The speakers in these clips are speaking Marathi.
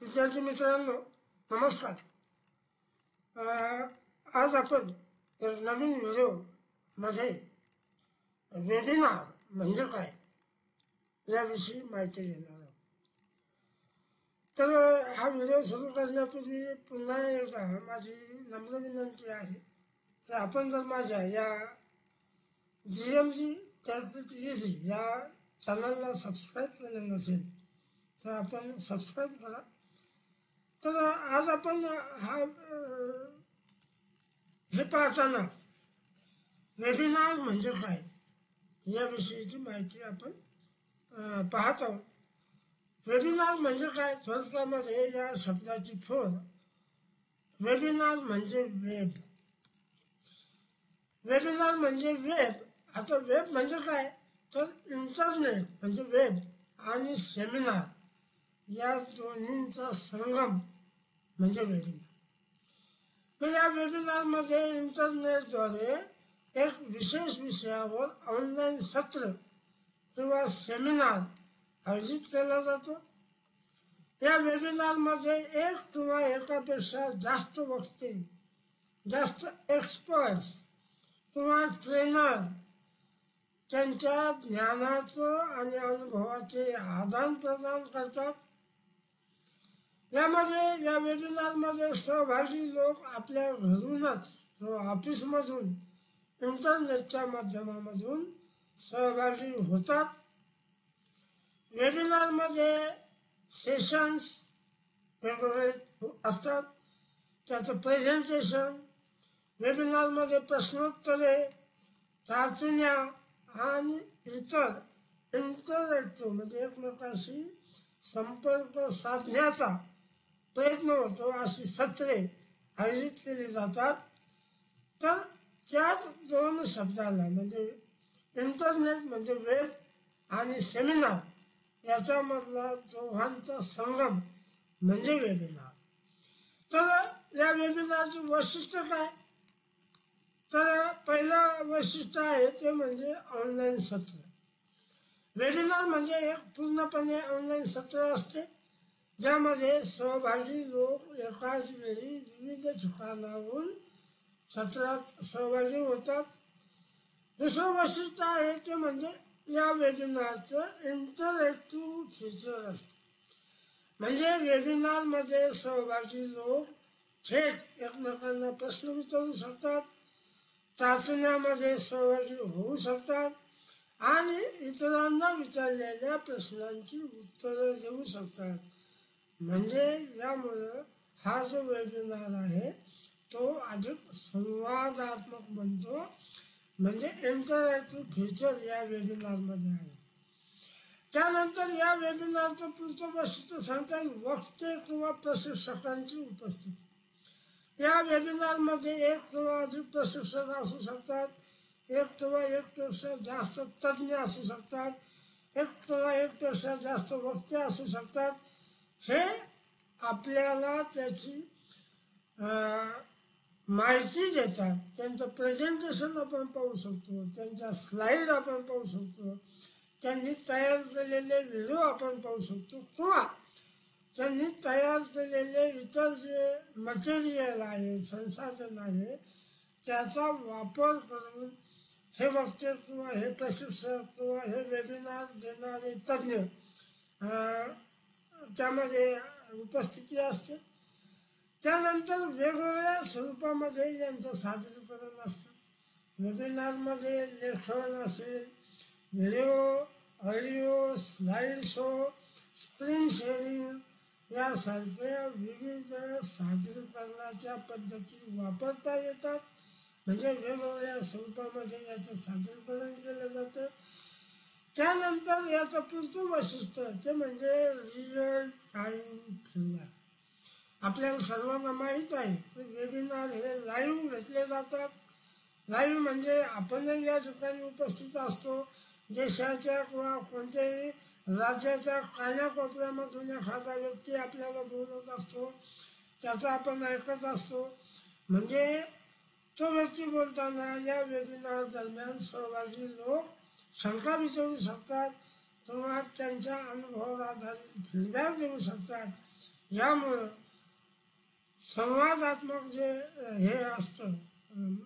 विद्यार्थी मित्रांनो, नमस्कार. आज आपण एक नवीन व्हिडिओमध्ये वेबिनार म्हणजे काय याविषयी माहिती घेणार आहोत. तर हा व्हिडिओ सुरू करण्यापूर्वी पुन्हा एकदा माझी नम्र विनंती आहे की आपण जर माझ्या या GMG कॅल्क्युलेट इझी या चॅनलला सबस्क्राईब केलं नसेल तर आपण सबस्क्राईब करा. तर आज आपण हे पाहताना वेबिनार म्हणजे काय याविषयीची माहिती आपण पाहत आहोत. वेबिनार म्हणजे काय, थोडक्यामध्ये या शब्दाची फोड वेबिनार म्हणजे वेब. वेबिनार म्हणजे वेब. आता वेब म्हणजे काय, तर इंटरनेट म्हणजे वेब आणि सेमिनार या दोन्हींचा संगम म्हणजे वेबिनार. तर या वेबिनारमध्ये इंटरनेटद्वारे एक विशेष विषयावर ऑनलाईन सत्र किंवा सेमिनार आयोजित केला जातो. या वेबिनारमध्ये एक किंवा एकापेक्षा जास्त वक्ते, जास्त एक्सपर्ट्स किंवा ट्रेनर त्यांच्या ज्ञानाचं आणि अनुभवाचे आदान प्रदान करतात. या वेबिनारमध्ये सहभागी लोक आपल्या घरूनच किंवा ऑफिसमधून इंटरनेटच्या माध्यमामधून सहभागी होतात. वेबिनारमध्ये सेशन्स वेगवेगळे असतात, त्याचं प्रेझेंटेशन, वेबिनारमध्ये प्रश्नोत्तरे, चाचण्या आणि इतर इंटरॅक्टिव्ह म्हणजे एकमेकांशी संपर्क साधण्याचा प्रयत्न होतो अशी सत्रे आयोजित केली जातात. तर त्याच दोन शब्दाला म्हणजे इंटरनेट म्हणजे वेब आणि सेमिनार याच्यामधला दोघांचा संगम म्हणजे वेबिनार. तर या वेबिनारचे वैशिष्ट्य काय, तर पहिलं वैशिष्ट्य आहे ते म्हणजे ऑनलाईन सत्र. वेबिनार म्हणजे एक पूर्णपणे ऑनलाईन सत्र असते ज्यामध्ये सहभागी लोक एकाच वेळी विविध ठिकाणाहून सत्रात सहभागी होतात. दुसरं वैशिष्ट्य आहे ते म्हणजे या वेबिनारचं इंटरॅक्टिव्ह फीचर असतं. म्हणजे वेबिनारमध्ये सहभागी लोक थेट एकमेकांना प्रश्न विचारू शकतात, चाचण्यामध्ये सहभागी होऊ शकतात आणि इतरांना विचारलेल्या प्रश्नांची उत्तरं देऊ शकतात. म्हणजे यामुळं हा जो वेबिनार आहे तो अधिक संवादात्मक बनतो. म्हणजे इंटरॅक्टिव्ह फीचर या वेबिनारमध्ये आहे. त्यानंतर या वेबिनारचं पुढचं वैशिष्ट्य सांगता येईल वक्ते किंवा प्रशिक्षकांची उपस्थिती. या वेबिनारमध्ये एक किंवा अधिक प्रशिक्षक असू शकतात, एक किंवा एकपेक्षा जास्त तज्ज्ञ असू शकतात, एक किंवा एकपेक्षा जास्त वक्ते असू शकतात. हे आपल्याला त्याची माहिती देतात. त्यांचं प्रेझेंटेशन आपण पाहू शकतो, त्यांच्या स्लाईड आपण पाहू शकतो, त्यांनी तयार केलेले व्हिडिओ आपण पाहू शकतो किंवा त्यांनी तयार केलेले इतर जे मटेरियल आहे, संसाधन आहे, त्याचा वापर करून हे वक्ते किंवा हे प्रशिक्षक किंवा हे वेबिनार देणारे तज्ज्ञ त्यामध्ये उपस्थिती असते. त्यानंतर वेगवेगळ्या स्वरूपामध्ये यांचं सादरीकरण असतं. वेबिनारमध्ये लेखन असेल, video, audio, slide show, screen sharing यासारख्या विविध सादरीकरणाच्या पद्धती वापरता येतात. म्हणजे वेगवेगळ्या स्वरूपामध्ये याचं सादरीकरण केलं जातं. त्यानंतर याचं पुढचं वैशिष्ट्य ते म्हणजे रिअल टाईम फीडबॅक. आपल्याला सर्वांना माहीत आहे की वेबिनार हे लाईव्ह घेतले जातात. लाईव्ह म्हणजे आपणही या ठिकाणी उपस्थित असतो. देशाच्या किंवा कोणत्याही राज्याच्या कानाकोपऱ्यामधून एखादा व्यक्ती आपल्याला बोलत असतो, त्याचा आपण ऐकत असतो. म्हणजे तो व्यक्ती बोलताना या वेबिनार दरम्यान सहभागी लोक शंका विचारू शकतात किंवा त्यांच्या अनुभवावर आधारित फीडबॅक देऊ शकतात. यामुळं संवादात्मक जे हे असतं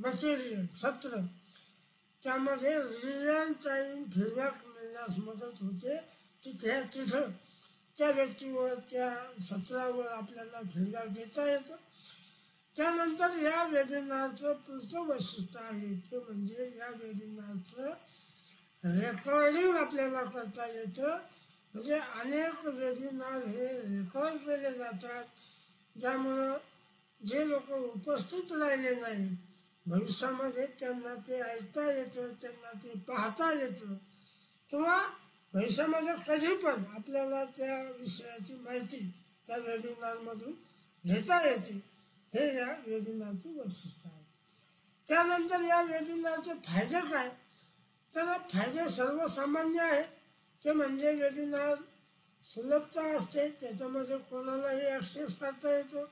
मटेरियल सत्र, त्यामध्ये रिअल टाईम फीडबॅक मिळण्यास मदत होते. तिथं त्या व्यक्तीवर त्या सत्रावर आपल्याला फीडबॅक देता येतो. त्यानंतर या वेबिनारचं पुढचं वैशिष्ट्य आहे ते म्हणजे या वेबिनारचं रेकॉर्डिंग आपल्याला करता येतं. म्हणजे अनेक वेबिनार हे रेकॉर्ड केले जातात, ज्यामुळं जे लोक उपस्थित राहिले नाही भविष्यामध्ये त्यांना ते ऐकता येतं, त्यांना ते पाहता येतं, किंवा भविष्यामध्ये कधी पण आपल्याला त्या विषयाची माहिती त्या वेबिनारमधून घेता येते. हे या वेबिनारचं वैशिष्ट्य आहे. त्यानंतर या वेबिनारचे फायदे काय, तर फायदे सर्वसामान्य आहेत. ते म्हणजे वेबिनार सुलभता असते, त्याच्यामध्ये कोणालाही ॲक्सेस करता येतो.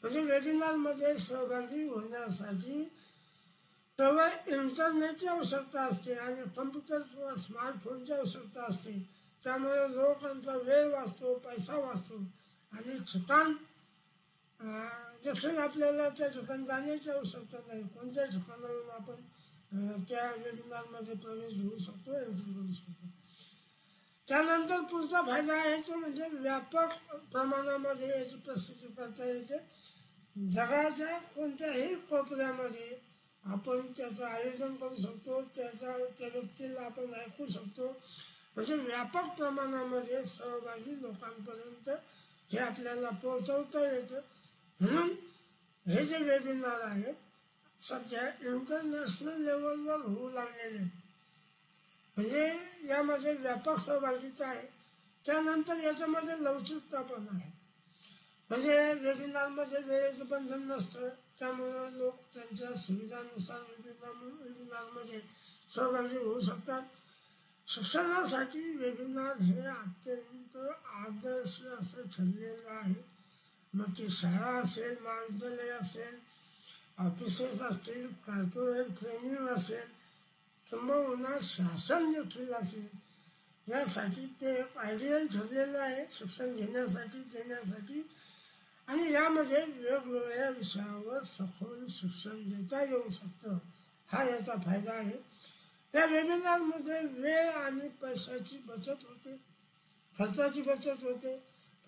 म्हणजे वेबिनारमध्ये सहभागी होण्यासाठी केवळ इंटरनेटची आवश्यकता असते आणि कम्प्युटर किंवा स्मार्टफोनची आवश्यकता असते. त्यामुळे लोकांचा वेळ वाचतो, पैसा वाचतो आणि ठिकाण देखील आपल्याला त्या ठिकाणी जाण्याची आवश्यकता नाही. कोणत्या ठिकाणावरून आपण त्या वेबिनारमध्ये प्रवेश घेऊ शकतो, एंट्री करू शकतो. त्यानंतर पुढचा फायदा आहे तो म्हणजे व्यापक प्रमाणामध्ये याची प्रसिद्धी करता येते. जगाच्या कोणत्याही कोपऱ्यामध्ये आपण त्याचं आयोजन करू शकतो, त्या व्यक्तीला आपण ऐकू शकतो. म्हणजे व्यापक प्रमाणामध्ये सहभागी लोकांपर्यंत हे आपल्याला पोहोचवता येतं. म्हणून हे जे वेबिनार आहेत सध्या इंटरनॅशनल लेवलवर होऊ लागलेले, म्हणजे यामध्ये व्यापक सहभागिता आहे. त्यानंतर याच्यामध्ये लवचिकता पण आहे. म्हणजे वेबिनारमध्ये वेळेचं बंधन नसतं, त्यामुळं लोक त्यांच्या सुविधानुसार वेबिनारमध्ये सहभागी होऊ शकतात. शिक्षणासाठी वेबिनार हे अत्यंत आदर्श असं ठरलेलं आहे. मग ती शाळा असेल, महाविद्यालय असेल, ऑफिसेस असतील, कॉर्पोरेट ट्रेनिंग असेल, किंबहुना शासन देखील असेल, यासाठी ते आयडियल ठरलेलं आहे शिक्षण देण्यासाठी. आणि यामध्ये वेगवेगळ्या विषयावर सखोल शिक्षण देता येऊ शकतं, हा याचा फायदा आहे. या वेबिनारमध्ये वेळ आणि पैशाची बचत होते, खर्चाची बचत होते.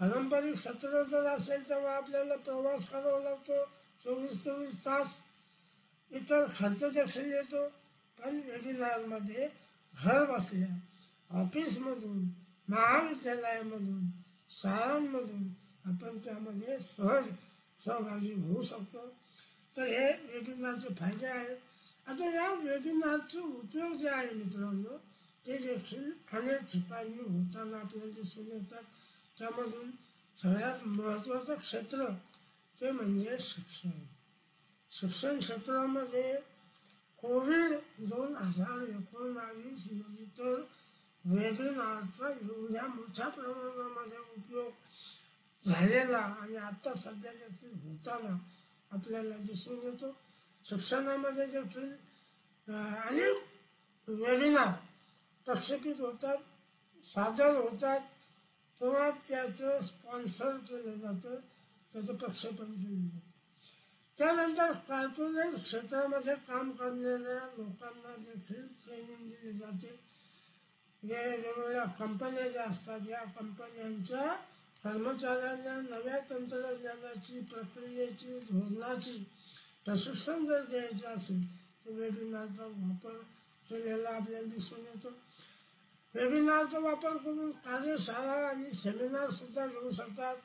पारंपरिक सत्र जर असेल तेव्हा आपल्याला प्रवास करावा लागतो 24 तास, इतर खर्च देखील येतो. पण वेबिनारमध्ये घर बसल्या ऑफिसमधून, महाविद्यालयामधून, शाळांमधून आपण त्यामध्ये सहज सहभागी होऊ शकतो. तर हे वेबिनारचे फायदे आहेत. आता या वेबिनारचे उपयोग जे आहे मित्रांनो, ते देखील अनेक ठिकाणी होताना आपल्याला दिसून येतात. त्यामधून सगळ्यात महत्त्वाचं क्षेत्र ते म्हणजे शिक्षण क्षेत्रामध्ये कोविड-2019 नंतर वेबिनारचा एवढ्या मोठ्या प्रमाणामध्ये उपयोग झालेला आणि आता सध्या देखील होताना आपल्याला दिसून येतो. शिक्षणामध्ये देखील अनेक वेबिनार प्रक्षेपित होतात, सादर होतात, किंवा त्याचं स्पॉन्सर केलं जातं, त्याचं प्रक्षेपण केलं जातं. त्यानंतर कॉर्पोरेट क्षेत्रामध्ये काम करणाऱ्या लोकांना देखील ट्रेनिंग दिली जाते. जे वेगवेगळ्या कंपन्या ज्या असतात, या कंपन्यांच्या कर्मचाऱ्यांना नव्या तंत्रज्ञानाची, प्रक्रियेची, धोरणाची प्रशिक्षण जर द्यायचं असेल तर वेबिनारचा वापर केलेला आपल्याला दिसून येतो. वेबिनारचा वापर करून कार्यशाळा आणि सेमिनारसुद्धा घेऊ शकतात.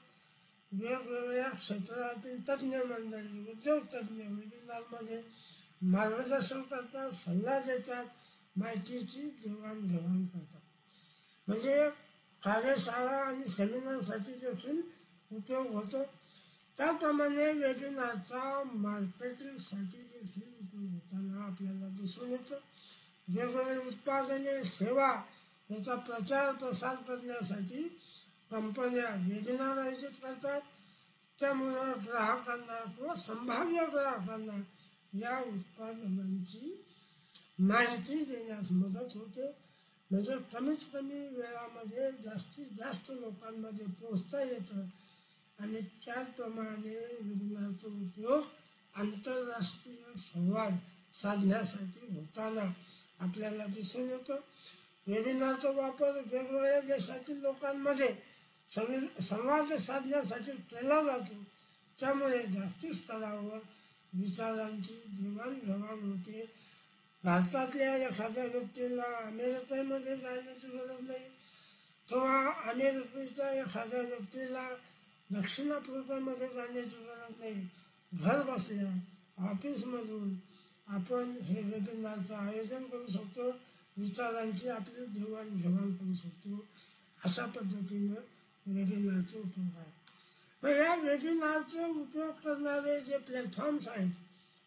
वेगवेगळ्या क्षेत्रातील तज्ज्ञ मंडळी, उद्योग तज्ज्ञ वेबिनारमध्ये मार्गदर्शन करतात, सल्ला देतात, माहितीची देवाणघेवाण करतात. म्हणजे कार्यशाळा आणि सेमिनारसाठी देखील उपयोग होतो. त्याप्रमाणे वेबिनारचा मार्केटिंगसाठी देखील उपयोग होताना आपल्याला दिसून येतो. वेगवेगळे उत्पादने, सेवा याचा प्रचार प्रसार करण्यासाठी कंपन्या वेबिनार आयोजित करतात. त्यामुळं ग्राहकांना किंवा संभाव्य ग्राहकांना या उत्पादनांची माहिती देण्यास मदत होते. म्हणजे कमीत कमी वेळामध्ये जास्तीत जास्त लोकांमध्ये पोहोचता येतं आणि त्याचप्रमाणे वेबिनारचा उपयोग आंतरराष्ट्रीय संवाद साधण्यासाठी होताना आपल्याला दिसून येतो. वेबिनारचा वापर वेगवेगळ्या देशातील लोकांमध्ये संवाद साधण्यासाठी केला जातो. त्यामुळे जागतिक स्तरावर विचारांची देवाणघेवाण होते. भारतातल्या एखाद्या व्यक्तीला अमेरिकेमध्ये जाण्याची गरज नाही किंवा अमेरिकेच्या एखाद्या व्यक्तीला दक्षिण आफ्रिकेमध्ये जाण्याची गरज नाही. घर बसल्या ऑफिसमधून आपण हे वेबिनारचं आयोजन करू शकतो, विचारांची आपली देवाणघेवाण करू शकतो. अशा पद्धतीनं वेबिनारचे उपयोग आहे. मग या वेबिनारचे उपयोग करणारे जे प्लॅटफॉर्म्स आहेत,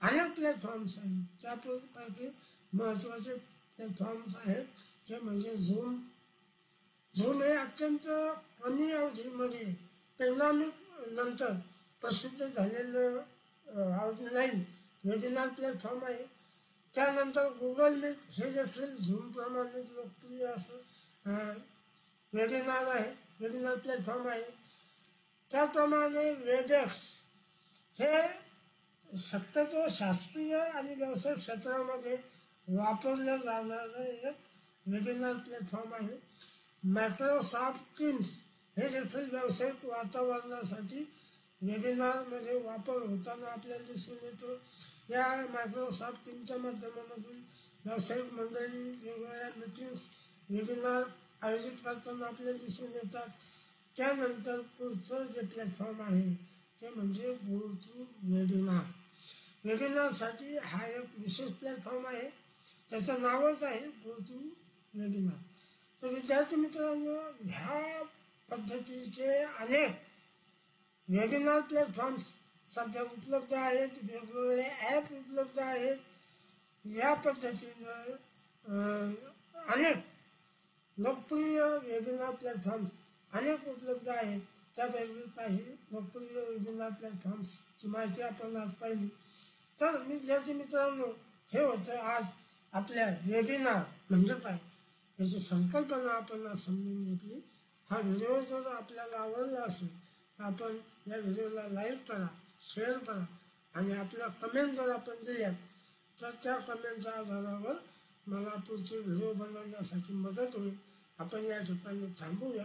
अनेक प्लॅटफॉर्म्स आहेत. त्यापैकी महत्त्वाचे प्लॅटफॉर्म्स आहेत ते म्हणजे झूम. झूम हे अत्यंत कमी अवधीमध्ये पॅन्डेमिक नंतर प्रसिद्ध झालेलं ऑनलाईन वेबिनार प्लॅटफॉर्म आहे. त्यानंतर गुगल मीट हे देखील झूमप्रमाणेच लोकप्रिय असं वेबिनार आहे, वेबिनार प्लॅटफॉर्म आहे. त्याप्रमाणे वेबएक्स हे शक्यतो शासकीय आणि व्यावसायिक क्षेत्रामध्ये वापरलं जाणारं एक वेबिनार प्लॅटफॉर्म आहे. मायक्रोसॉफ्ट टीम्स हे देखील व्यावसायिक वातावरणासाठी वेबिनारमध्ये वापर होताना आपल्याला दिसून येतो. या मायक्रोसॉफ्ट टीमच्या माध्यमामधून व्यावसायिक मंडळी वेगवेगळ्या मीटिंग्स वेबिनार आयोजित करताना आपल्याला दिसून येतात. त्यानंतर पुढचं जे प्लॅटफॉर्म आहे ते म्हणजे गोटूवेबिनार. वेबिनारसाठी हा एक विशेष प्लॅटफॉर्म आहे, त्याचं नावच आहे गोटूवेबिनार. तर विद्यार्थी मित्रांनो, ह्या पद्धतीचे अनेक वेबिनार प्लॅटफॉर्म्स सध्या उपलब्ध आहेत, वेगवेगळे ॲप उपलब्ध आहेत. या पद्धतीनं अनेक लोकप्रिय वेबिनार प्लॅटफॉर्म्स अनेक उपलब्ध आहेत. त्यापैकी काही लोकप्रिय वेबिनार प्लॅटफॉर्म्सची माहिती आपण आज पाहिली. तर विद्यार्थी मित्रांनो, हे होतं आज आपल्या वेबिनार म्हणजे काय याची संकल्पना आपण आज समजून घेतली. हा व्हिडिओ जर आपल्याला आवडला असेल तर आपण या व्हिडिओला लाईक करा, शेअर करा आणि आपल्या कमेंट जर आपण दिल्या तर त्या कमेंटच्या आधारावर मला पुढचे व्हिडिओ बनवण्यासाठी मदत होईल. आपण या ठिकाणी थांबूया.